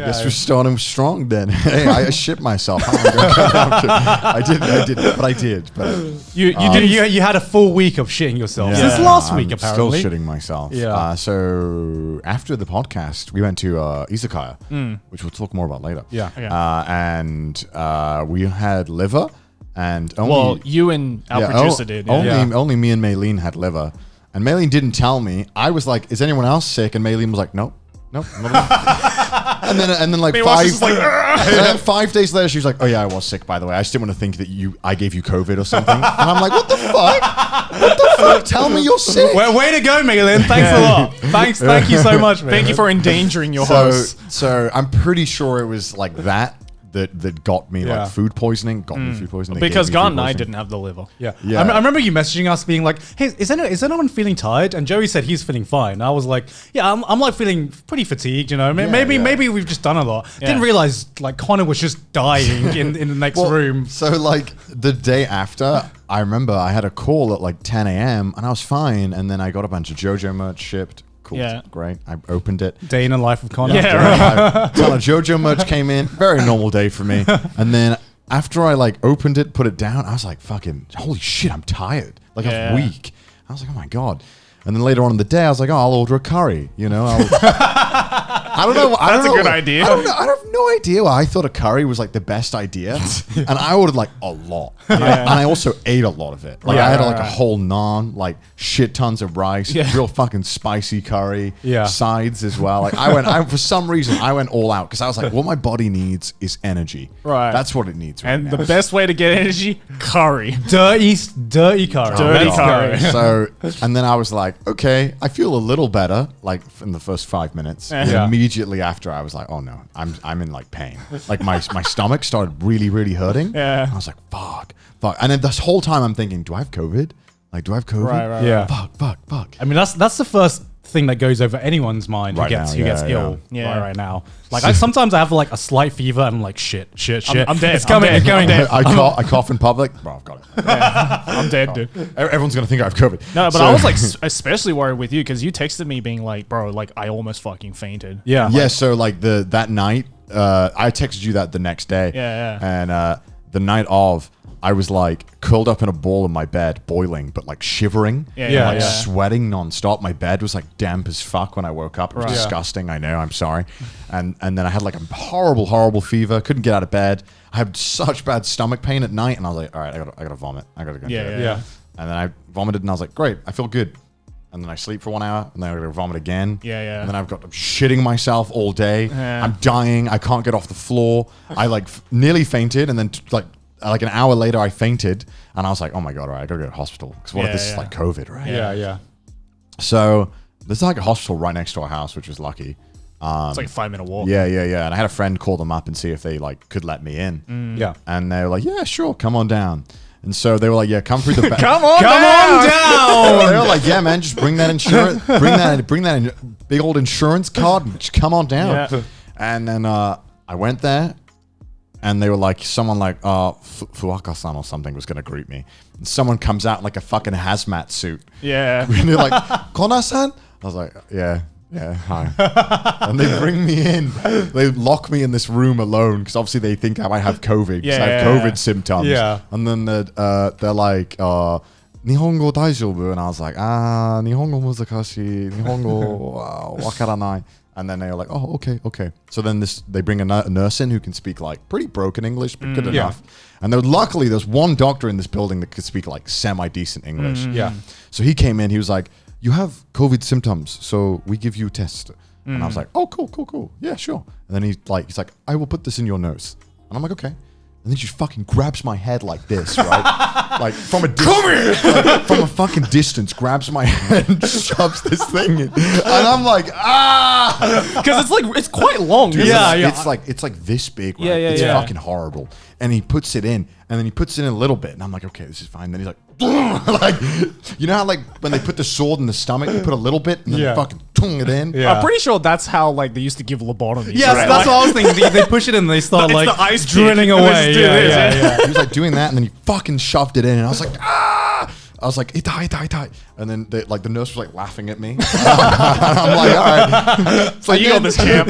guess we're starting strong then. Hey, I shit myself. I did. But you had a full week of shitting yourself since last week, apparently. Still shitting myself. Yeah. So after the podcast, we went to izakaya, which we'll talk more about later. Yeah. And we had liver. And only, you and our producer did. Yeah. Only me and Maylene had liver. And Maylene didn't tell me. I was like, is anyone else sick? And Maylene was like, nope. and then like 5 days later, she was like, oh yeah, I was sick, by the way. I just didn't want to think that I gave you COVID or something. And I'm like, what the fuck? What the fuck? Tell me you're sick. Well, way to go, Maylene. Thanks a lot. Thank you so much, man. Thank you for endangering your host. So I'm pretty sure it was like that got me like food poisoning. Because Garnt and I didn't have the liver. Yeah. I remember you messaging us being like, hey, is anyone feeling tired? And Joey said he's feeling fine. I was like, yeah, I'm like feeling pretty fatigued, you know. Maybe we've just done a lot. Yeah. Didn't realize like Connor was just dying in the next room. So like the day after, I remember I had a call at like 10 a.m. and I was fine. And then I got a bunch of JoJo merch shipped. Cool. Yeah. Great. I opened it. Day in the life of Connor. Yeah. Ton of JoJo merch came in. Very normal day for me. And then after I like opened it, put it down, I was like, fucking, holy shit, I'm tired. Like I was weak. I was like, oh my God. And then later on in the day, I was like, oh, I'll order a curry. You know, I don't know. That's a good idea. I have no idea why I thought a curry was like the best idea. And I ordered like a lot. And I also ate a lot of it. Like I had like a whole naan, like shit tons of rice, real fucking spicy curry, sides as well. Like for some reason, I went all out because I was like, what my body needs is energy. Right. That's what it needs. And the best way to get energy, curry. Dirty curry. Dirty curry. So, and then I was like, okay, I feel a little better, like in the first 5 minutes. And immediately after, I was like, oh no, I'm in like pain. Like my stomach started really, really hurting. Yeah. I was like, fuck. And then this whole time I'm thinking, do I have COVID? Like, do I have COVID? Right. Yeah. Fuck. I mean, that's the first thing that goes over anyoug's mind who gets ill right now. Like sometimes I have like a slight fever and I'm like shit. I'm dead. It's coming. I cough in public. Bro, I've got it. I'm dead, dude. Everyone's gonna think I have COVID. No, but I was like especially worried with you because you texted me being like, bro, like I almost fucking fainted. Yeah. Yeah. So like that night, I texted you that the next day. Yeah. And the night of, I was like curled up in a ball in my bed, boiling, but like shivering, sweating nonstop. My bed was like damp as fuck when I woke up. It was disgusting. I know. I'm sorry. And then I had like a horrible fever. Couldn't get out of bed. I had such bad stomach pain at night, and I was like, all right, I gotta vomit. I gotta go. Yeah. And then I vomited, and I was like, great, I feel good. And then I sleep for 1 hour, and then I gotta vomit again. Yeah. And then I'm shitting myself all day. I'm dying. I can't get off the floor. I like nearly fainted, and then like an hour later, I fainted, and I was like, "Oh my God! All right, I gotta go to the hospital because what if this is like COVID, right?" Yeah. So there's like a hospital right next to our house, which was lucky. It's like a 5-minute walk. Yeah. And I had a friend call them up and see if they like could let me in. Yeah. And they were like, "Yeah, sure, come on down." And so they were like, "Yeah, come through the back." Come on down. They were like, "Yeah, man, just bring that insurance, bring that big old insurance card, and just come on down." Yeah. And then I went there. And they were like, someone like, Fuaka-san or something was going to greet me. And someone comes out in like a fucking hazmat suit. Yeah. And they're like, Kona-san? I was like, yeah, hi. And they bring me in. They lock me in this room alone because obviously they think I might have COVID because I have COVID symptoms. Yeah. And then they're like, Nihongo daijoubu? And I was like, Nihongo muzakashi. Nihongo wakaranai. And then they were like, oh, okay. So then they bring a nurse in who can speak like pretty broken English, but good enough. And luckily there's one doctor in this building that could speak like semi-decent English. Yeah. So he came in, he was like, you have COVID symptoms, so we give you a test. And I was like, oh, cool. Yeah, sure. And then he's like, I will put this in your nose. And I'm like, okay. And then she fucking grabs my head like this, right? Like from a distance, from a fucking distance, grabs my head and shoves this thing in. And I'm like, because it's quite long. Dude, it's like this big, right? It's fucking horrible. And he puts it in, and then he puts it in a little bit, and I'm like, okay, this is fine. Then he's like, like, you know how like when they put the sword in the stomach, you put a little bit and then fucking tung it in. I'm pretty sure that's how like they used to give lobotomies. Yes, right? that's what I was thinking. They push it in and they start like the ice drilling pick. away. He was like doing that, and then he fucking shoved it in, and I was like, I was like, itai, itai, itai. And then the nurse was like laughing at me. And I'm like, all right. So you got this champ.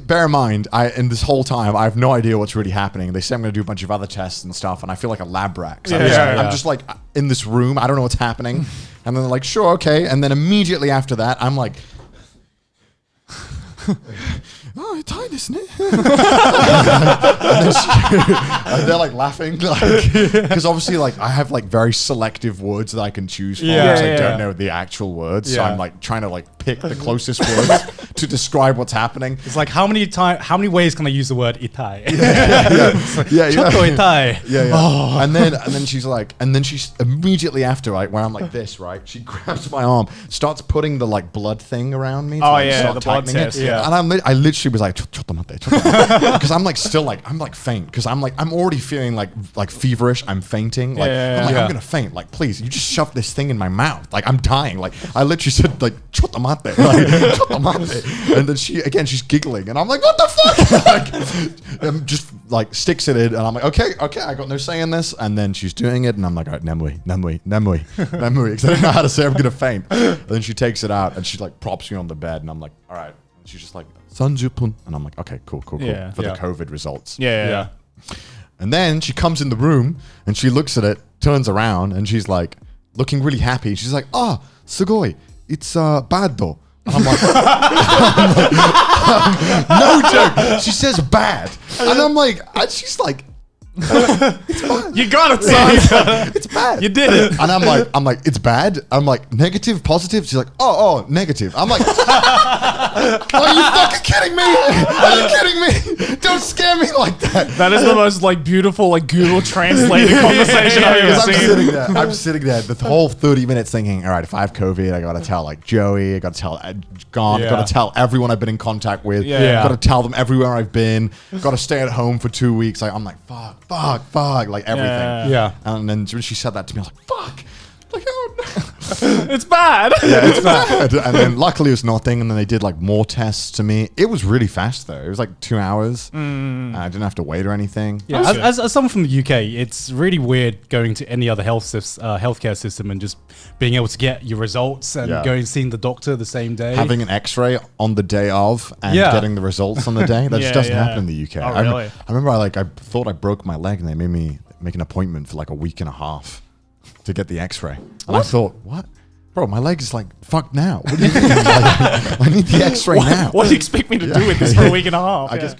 Bear in mind, in this whole time, I have no idea what's really happening. They say I'm going to do a bunch of other tests and stuff, and I feel like a lab rat. I'm just like in this room. I don't know what's happening. And then they're like, sure, okay. And then immediately after that, I'm like, oh, tight, isn't it? And they're like laughing, because obviously, like, I have like very selective words that I can choose from. Yeah. because I don't know the actual words, so Yeah. I'm like trying to like pick the closest words to describe what's happening. It's like how many ways can I use the word itai? Yeah, Chotto itai. Yeah. Oh. And then she's like, she's immediately after, right, when I'm like this, right, she grabs my arm, starts putting the like blood thing around me. To, Oh, like, yeah, start the blood tightening test, it. yeah. And I literally was like, because I'm like still like, I'm like faint, because I'm already feeling like feverish. I'm fainting. Like, I'm like, I'm gonna faint. Like, please, you just shove this thing in my mouth. Like, I'm dying. Like, I literally said like, chotomate, like, chotomate. And then she's giggling, and I'm like, what the fuck? Like, just like sticks it in, and I'm like, okay, I got no say in this. And then she's doing it, and I'm like, all right, nemui, because I don't know how to say I'm gonna faint. And then she takes it out, and she like props me on the bed, and I'm like, all right. And she's just like, 30 分. And I'm like, okay, cool. Yeah. For the COVID results. Yeah. And then she comes in the room, and she looks at it, turns around, and she's like, looking really happy. She's like, sugoi, it's bad though. And I'm like, no joke. She says bad. And I'm like, she's like, it's bad. You got it, son. It's bad. You did it. And I'm like, it's bad. I'm like, negative, positive. She's like, oh, negative. I'm like, are you fucking kidding me? Are you kidding me? Don't scare me like that. That is the most like beautiful like Google translated conversation I've ever seen. I'm sitting there the whole 30 minutes thinking, all right, if I have COVID, I got to tell like Joey, I got to tell Gone, got to tell everyone I've been in contact with, got to tell them everywhere I've been, got to stay at home for 2 weeks. Like, I'm like, fuck, like everything. Yeah. And then when she said that to me, I was like, fuck. Like, oh no. It's bad. Yeah, it's bad. And then luckily it was nothing. And then they did like more tests to me. It was really fast though. It was like 2 hours. I didn't have to wait or anything. Yeah, as someone from the UK, it's really weird going to any other healthcare system and just being able to get your results and going seeing the doctor the same day. Having an X-ray on the day of and getting the results on the day, that just doesn't happen in the UK. Oh, really? I remember I thought I broke my leg and they made me make an appointment for like a week and a half to get the X-ray. And I thought, what? Bro, my leg is like fucked now. What do you mean? Like, I need the X-ray now. What do you expect me to do with this for a week and a half? I guess